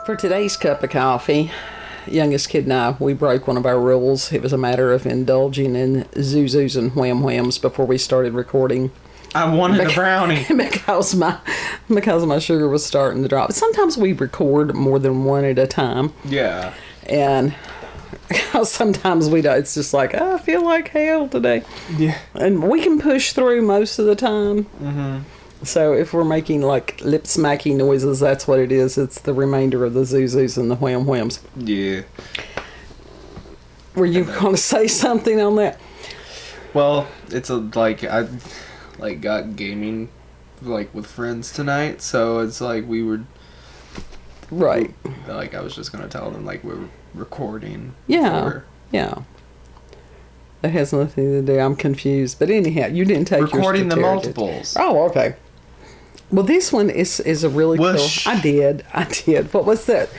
For today's cup of coffee, youngest kid and I, we broke one of our rules. It was a matter of indulging in zuzus and wham-whams before we started recording. I wanted a brownie. because my sugar was starting to drop. Sometimes we record more than one at a time. Yeah. And sometimes we don't. It's just like, oh, I feel like hell today. Yeah. And we can push through most of the time. Mm-hmm. So if we're making like lip smacking noises, that's what it is. It's the remainder of the zuzus and the wham-whams. Yeah. Were you going to say something on that? Well, it's I got gaming with friends tonight, so it's like we were Right. I was just gonna tell them we were recording. Yeah. before. Yeah. That has nothing to do. I'm confused. But anyhow, you didn't take Recording yours to the Tara, multiples. did you? Oh, okay. Well, this one is a really Whoosh. cool. I did. What was that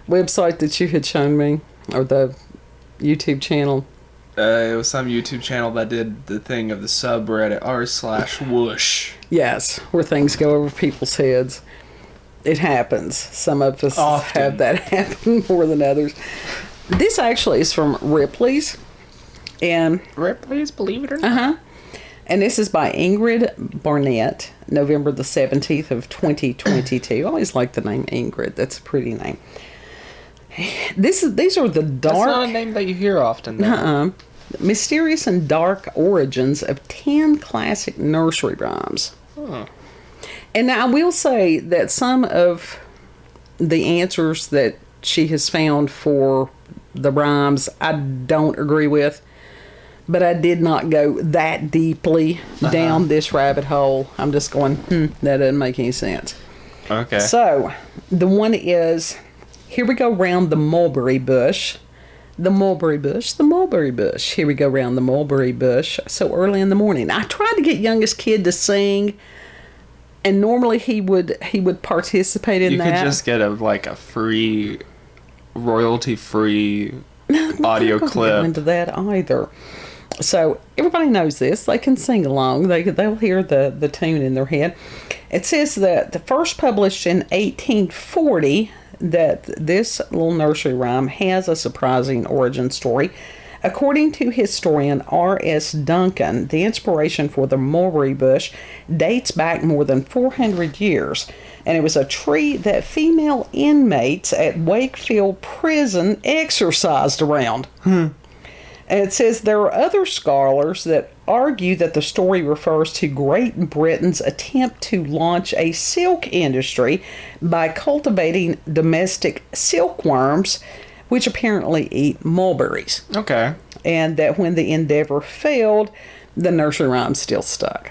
website that you had shown me, or the YouTube channel? It was some YouTube channel that did the thing of the subreddit r/whoosh. Yes, where things go over people's heads. It happens. Some of us Often. have that happen more than others. This actually is from Ripleys. And Ripleys, believe it or not. uh-huh. And this is by Engrid Barnett, November the 17th of 2022. I always like the name Engrid. That's a pretty name. These are the dark... That's not a name that you hear often, though. Mysterious and dark origins of 10 classic nursery rhymes. Huh. And I will say that some of the answers that she has found for the rhymes I don't agree with. But I did not go that deeply down this rabbit hole. I'm just going, that doesn't make any sense. Okay. So, the one is, here we go round the mulberry bush. The mulberry bush, the mulberry bush. Here we go round the mulberry bush so early in the morning. I tried to get youngest kid to sing, and normally he would participate in that. You could just get a free, royalty-free audio clip. Go into that either. So everybody knows this. They can sing along. They'll hear the tune in their head. It says that the first published in 1840, that this little nursery rhyme has a surprising origin story. According to historian R.S. Duncan, the inspiration for the mulberry bush dates back more than 400 years, and it was a tree that female inmates at Wakefield Prison exercised around. And it says there are other scholars that argue that the story refers to Great Britain's attempt to launch a silk industry by cultivating domestic silkworms, which apparently eat mulberries. Okay. And that when the endeavor failed, the nursery rhyme still stuck.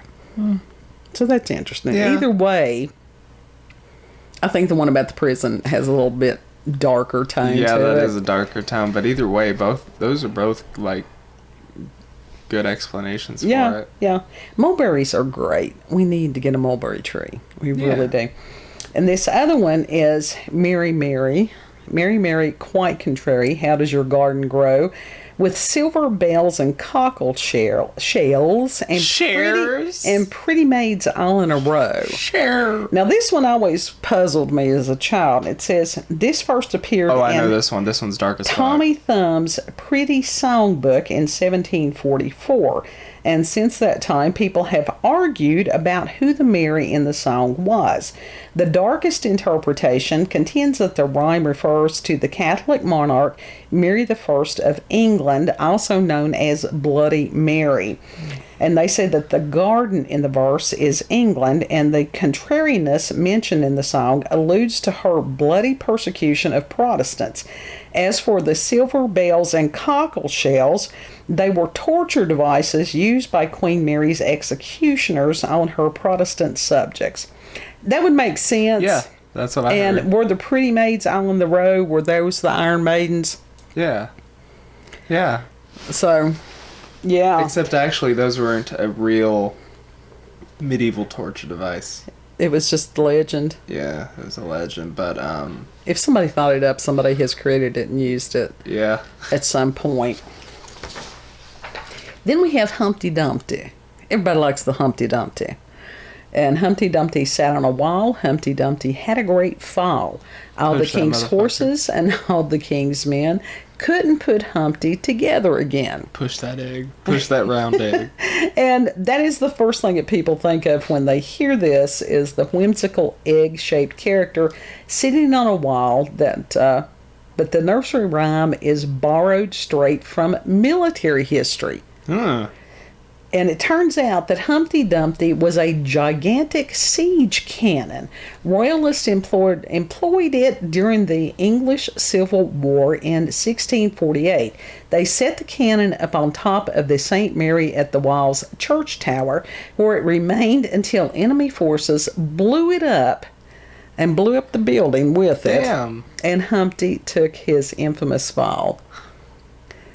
So that's interesting. Yeah. Either way, I think the one about the prison has a little bit darker tone Yeah, to that it. is a darker tone. But either way, those are both good explanations for it. Yeah. Mulberries are great. We need to get a mulberry tree. We really do. And this other one is Mary, Mary. Mary, Mary, quite contrary. How does your garden grow? With silver bells and cockle shells and pretty maids all in a row. Share. Now this one always puzzled me as a child. It says this first appeared Oh, I in know this one. This one's dark as fuck. Tommy Thumb's Pretty Songbook in 1744. And since that time, people have argued about who the Mary in the song was. The darkest interpretation contends that the rhyme refers to the Catholic monarch Mary I of England, also known as Bloody Mary. And they say that the garden in the verse is England, and the contrariness mentioned in the song alludes to her bloody persecution of Protestants. As for the silver bells and cockle shells, they were torture devices used by Queen Mary's executioners on her Protestant subjects. That would make sense. Yeah, that's what I heard. And were the pretty maids all in the row? Were those the Iron Maidens? Yeah. Yeah. So, yeah. Except actually, those weren't a real medieval torture device. It was just legend. Yeah, it was a legend, but If somebody thought it up, somebody has created it and used it yeah. at some point. Then we have Humpty Dumpty. Everybody likes the Humpty Dumpty. And Humpty Dumpty sat on a wall. Humpty Dumpty had a great fall. All Push the that king's motherfucker. horses and all the king's men couldn't put Humpty together again. Push that egg. Push that round egg. And that is the first thing that people think of when they hear this, is the whimsical egg-shaped character sitting on a wall. But the nursery rhyme is borrowed straight from military history. Huh. And it turns out that Humpty Dumpty was a gigantic siege cannon. Royalists employed it during the English Civil War in 1648. They set the cannon up on top of the St. Mary at the Walls church tower, where it remained until enemy forces blew it up and blew up the building with it. Damn. And Humpty took his infamous fall.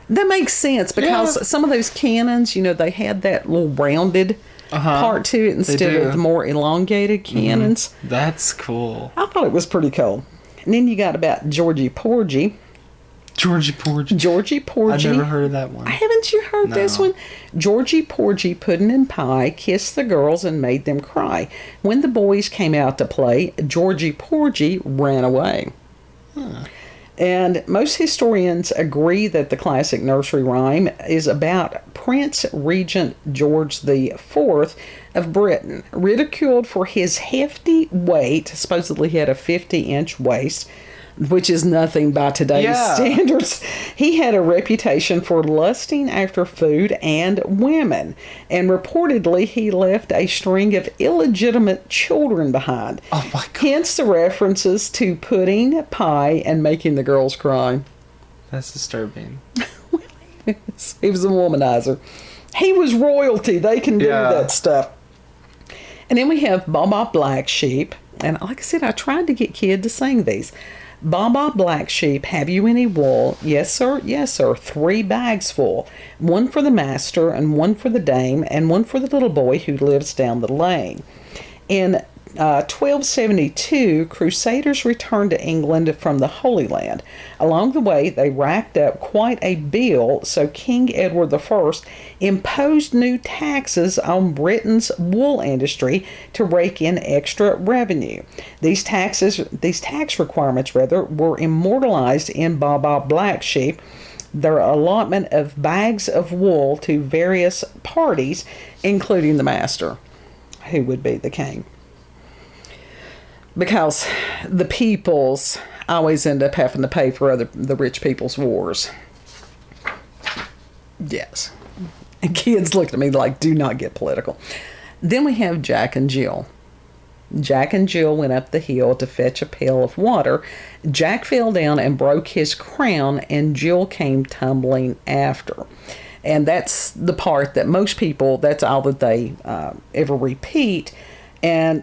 That makes sense, because some of those cannons, they had that little rounded part to it instead of the more elongated cannons. That's cool. I thought it was pretty cool. And then you got about Georgie Porgy. Georgie Porgy. Georgie Porgy. I've never heard of that one. Haven't you heard this one? Georgie Porgy, pudding and pie, kissed the girls and made them cry. When the boys came out to play, Georgie Porgy ran away. Huh. And most historians agree that the classic nursery rhyme is about Prince Regent George IV of Britain. Ridiculed for his hefty weight, supposedly he had a 50-inch waist, which is nothing by today's standards. He had a reputation for lusting after food and women, and reportedly he left a string of illegitimate children behind. Oh my God. Hence the references to pudding, pie, and making the girls cry. That's disturbing. He was a womanizer. He was royalty. They can do that stuff. And then we have Baba Black Sheep. And like I said, I tried to get Kid to sing these. Baba Black Sheep, have you any wool? Yes, sir. Yes, sir. 3 bags full. 1 for the master, and 1 for the dame, and 1 for the little boy who lives down the lane. In 1272, Crusaders returned to England from the Holy Land. Along the way, they racked up quite a bill, so King Edward I imposed new taxes on Britain's wool industry to rake in extra revenue. These tax requirements, were immortalized in Baba Black Sheep, their allotment of bags of wool to various parties, including the master, who would be the king. Because the peoples always end up having to pay for the rich people's wars. Yes. And Kids looked at me like, do not get political. Then we have Jack and Jill. Jack and Jill went up the hill to fetch a pail of water. Jack fell down and broke his crown, and Jill came tumbling after. And that's the part that most people, that's all that they ever repeat. And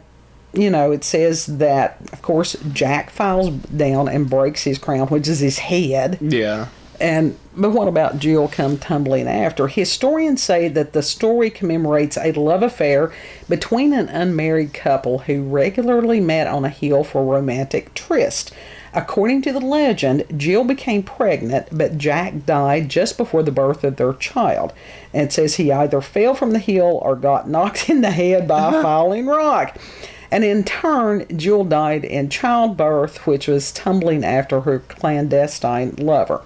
it says that, of course, Jack falls down and breaks his crown, which is his head. Yeah. But what about Jill come tumbling after? Historians say that the story commemorates a love affair between an unmarried couple who regularly met on a hill for romantic tryst. According to the legend, Jill became pregnant, but Jack died just before the birth of their child. And it says he either fell from the hill or got knocked in the head by a falling rock. And in turn, Jill died in childbirth, which was tumbling after her clandestine lover.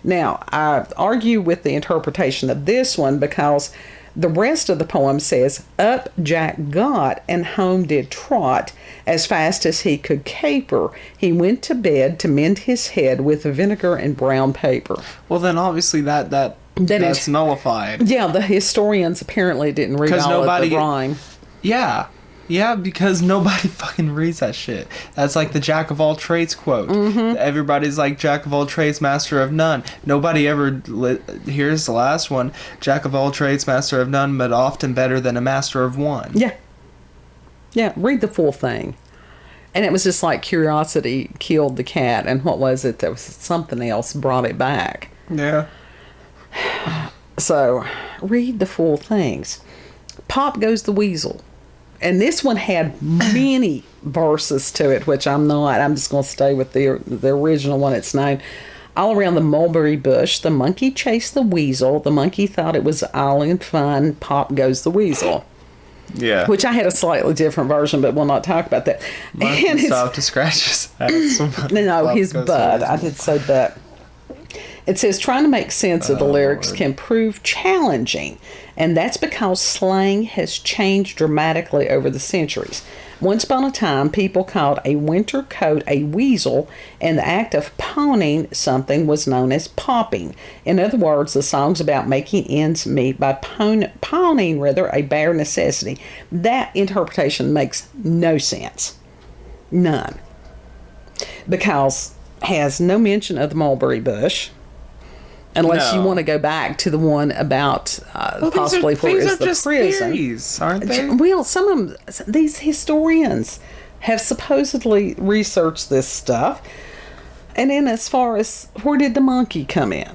Now, I argue with the interpretation of this one because the rest of the poem says, up Jack got and home did trot as fast as he could caper. He went to bed to mend his head with vinegar and brown paper. Well, then obviously that's nullified. Yeah, the historians apparently didn't read all of the rhyme. Yeah. Yeah, because nobody fucking reads that shit. That's like the jack of all trades quote. Mm-hmm. Everybody's like jack of all trades, master of none. Nobody ever... Here's the last one. Jack of all trades, master of none, but often better than a master of one. Yeah. Yeah, read the full thing. And it was just like curiosity killed the cat. And what was it? There was something else brought it back. Yeah. So, read the full things. Pop goes the weasel. And this one had many verses to it, which I'm not. I'm just going to stay with the original one. It's named, all around the mulberry bush, the monkey chased the weasel. The monkey thought it was all in fun. Pop goes the weasel. Yeah. Which I had a slightly different version, but we'll not talk about that. Monkey stopped to scratch his ass. No, his butt. I did say butt. It says, trying to make sense of the lyrics Lord. can prove challenging, and that's because slang has changed dramatically over the centuries. Once upon a time, people called a winter coat a weasel, and the act of pawning something was known as popping. In other words, the song's about making ends meet by pawning a bare necessity. That interpretation makes no sense. None. Because it has no mention of the mulberry bush. Unless you want to go back to the one about possibly where is the prison. Theories, aren't they? Well, some of them, these historians have supposedly researched this stuff. And then as far as where did the monkey come in?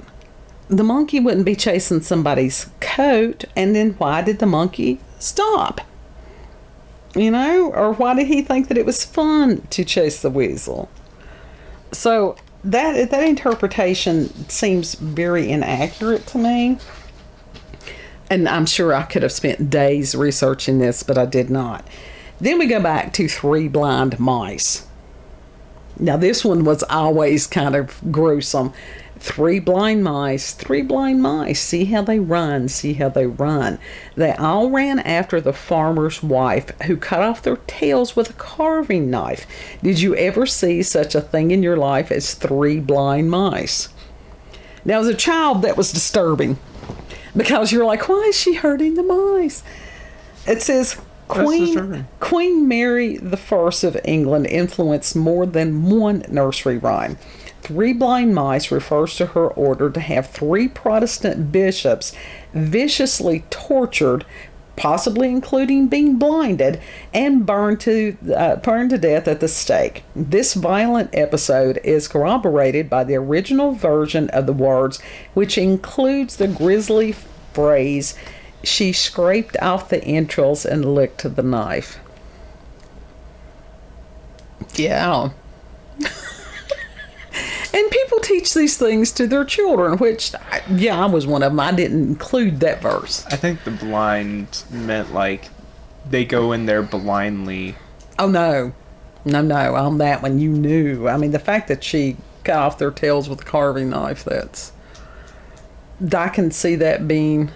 The monkey wouldn't be chasing somebody's coat, and then why did the monkey stop? You know, or why did he think that it was fun to chase the weasel? So that interpretation seems very inaccurate to me. And I'm sure I could have spent days researching this, but I did not. Then we go back to Three Blind Mice. Now, this one was always kind of gruesome. Three blind mice, see how they run, see how they run. They all ran after the farmer's wife, who cut off their tails with a carving knife. Did you ever see such a thing in your life as three blind mice? Now, as a child, that was disturbing, because you're like, why is she hurting the mice? It says, Queen Mary I of England influenced more than one nursery rhyme. Three Blind Mice refers to her order to have three Protestant bishops viciously tortured, possibly including being blinded, and burned to death at the stake. This violent episode is corroborated by the original version of the words, which includes the grisly phrase, "She scraped off the entrails and licked the knife." Yeah. And people teach these things to their children, which, I was one of them. I didn't include that verse. I think the blind meant like they go in there blindly. Oh, no. No, on that one, you knew. I mean, the fact that she cut off their tails with a carving knife, I can see that being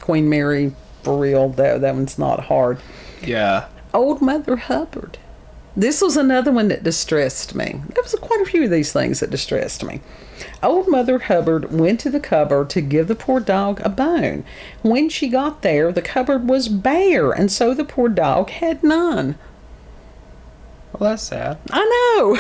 Queen Mary for real. That one's not hard. Yeah. Old Mother Hubbard. This was another one that distressed me. There was quite a few of these things that distressed me. Old Mother Hubbard went to the cupboard to give the poor dog a bone. When she got there, the cupboard was bare, and so the poor dog had none. Well, that's sad. I know.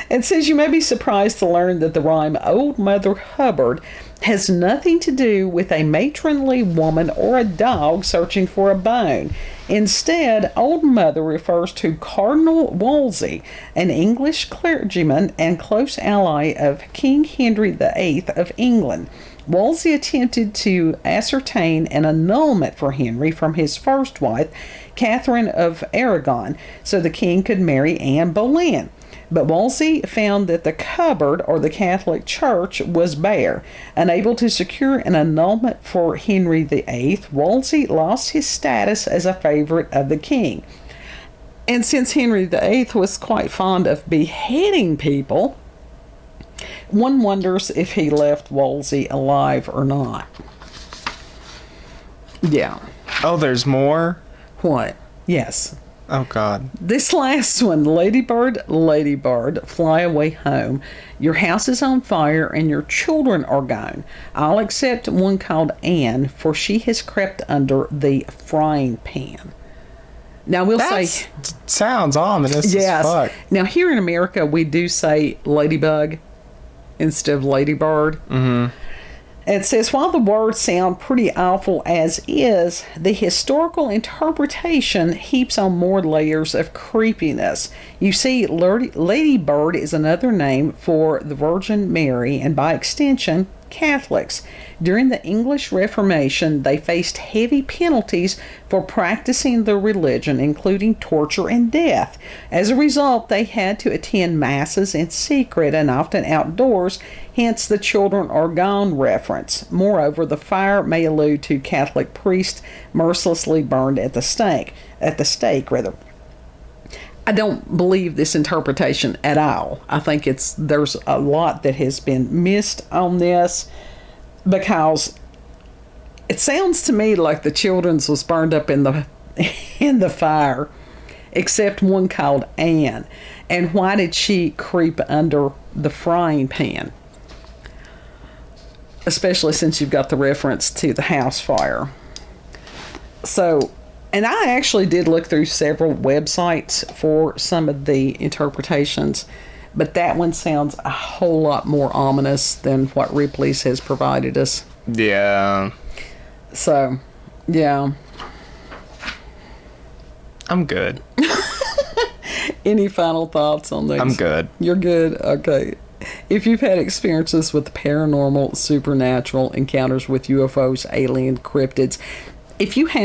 It says you may be surprised to learn that the rhyme Old Mother Hubbard has nothing to do with a matronly woman or a dog searching for a bone. Instead, Old Mother refers to Cardinal Wolsey, an English clergyman and close ally of King Henry VIII of England. Wolsey attempted to ascertain an annulment for Henry from his first wife, Catherine of Aragon, so the king could marry Anne Boleyn. But Wolsey found that the cupboard, or the Catholic Church, was bare. Unable to secure an annulment for Henry VIII, Wolsey lost his status as a favorite of the king. And since Henry VIII was quite fond of beheading people, one wonders if he left Wolsey alive or not. Yeah. Oh, there's more? What? Yes. Oh, God. This last one, Ladybird, fly away home. Your house is on fire and your children are gone. All except one called Anne, for she has crept under the frying pan. Now, we'll say... sounds ominous as fuck. Now, here in America, we do say ladybug instead of ladybird. Mm-hmm. It says, while the words sound pretty awful as is, the historical interpretation heaps on more layers of creepiness. You see, Ladybird is another name for the Virgin Mary, and by extension, Catholics. During the English Reformation, they faced heavy penalties for practicing their religion, including torture and death. As a result, they had to attend masses in secret and often outdoors, hence the children are gone reference. Moreover, the fire may allude to Catholic priests mercilessly burned at the stake. I don't believe this interpretation at all. I think there's a lot that has been missed on this, because it sounds to me like the children's was burned up in the fire, except one called Anne. And why did she creep under the frying pan? Especially since you've got the reference to the house fire. So, and I actually did look through several websites for some of the interpretations, but that one sounds a whole lot more ominous than what Ripleys has provided us. Yeah. So, yeah. I'm good. Any final thoughts on these? I'm good. You're good? Okay. If you've had experiences with paranormal, supernatural encounters with UFOs, alien cryptids, if you've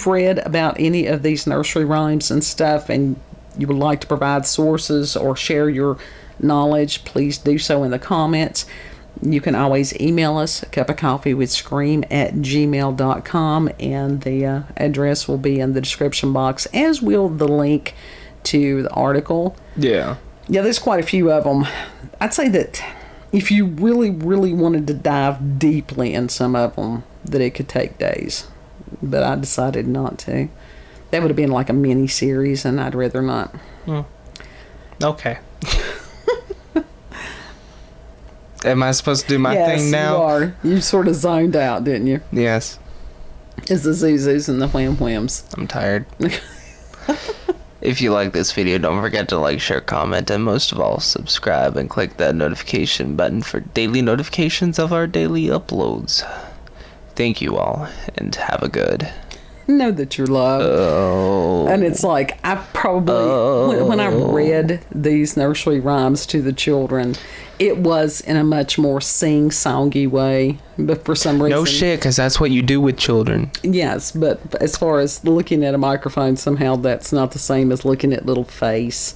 read about any of these nursery rhymes and stuff and you would like to provide sources or share your knowledge, please do so in the comments. You can always email us, cupofcoffeewithscream@gmail.com, and the address will be in the description box, as will the link to the article. Yeah. Yeah, there's quite a few of them. I'd say that if you really, really wanted to dive deeply in some of them, that it could take days. But I decided not to. That would have been like a mini series, and I'd rather not. Okay. Am I supposed to do my thing now? Yes, you are. You sort of zoned out, didn't you? Yes. It's the Zuzus and the Wham Whams. I'm tired. If you like this video, don't forget to like, share, comment, and most of all, subscribe and click that notification button for daily notifications of our daily uploads. Thank you all, and have a good. Know that you're loved. Oh. And it's like, I probably, when I read these nursery rhymes to the children, it was in a much more sing-songy way. But for some reason... No shit, because that's what you do with children. Yes, but as far as looking at a microphone, somehow that's not the same as looking at little face.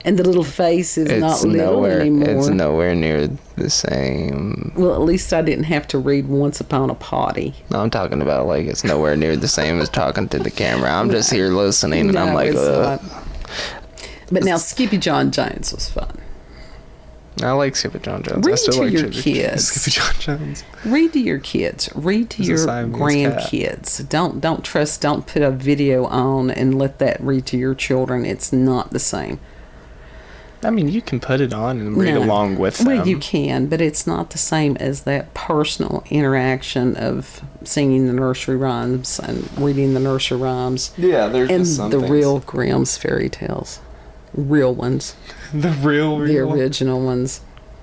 And the little face is not little anymore. It's nowhere near the same. Well, at least I didn't have to read Once Upon a Potty. No, I'm talking about like it's nowhere near the same as talking to the camera. I'm just here listening, and I'm like, ugh. But now Skippy John Jones was fun. I like Skippy John Jones. Read I still to like your kids. Skippy John Jones. Read to your kids. Read to your grandkids. Don't put a video on and let that read to your children. It's not the same. I mean, you can put it on and read along with them. Well, you can, but it's not the same as that personal interaction of singing the nursery rhymes and reading the nursery rhymes. Yeah, there's and just some the things. real Grimm's fairy tales. Real ones. The real? The original ones.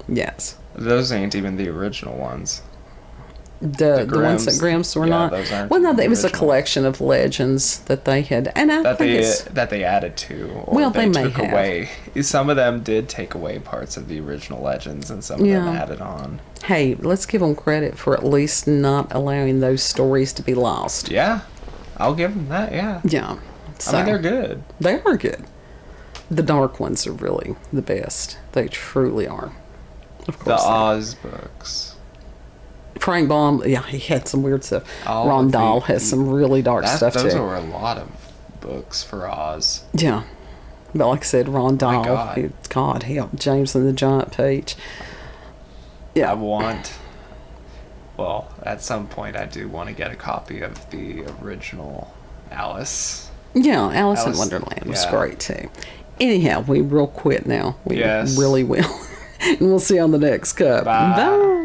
Yes. Those ain't even the original ones. The ones that Grimm's were not. Those aren't. Well, no, it was a collection of legends that they had, and that they added to. Or well, they may took have. Away. Some of them did take away parts of the original legends, and some of them added on. Hey, let's give them credit for at least not allowing those stories to be lost. Yeah, I'll give them that. Yeah. Yeah. So, I mean, they're good. They are good. The dark ones are really the best. They truly are. Of course. The Oz books. Frank Baum, yeah, he had some weird stuff. Ron Dahl has some really dark stuff too. Those were a lot of books for Oz. Yeah. But like I said, Ron Dahl, God help James and the Giant Peach. Yeah. At some point I do want to get a copy of the original Alice. Yeah, Alice in Wonderland was great too. Anyhow, we will quit now. We really will. And we'll see you on the next cup. Bye. Bye.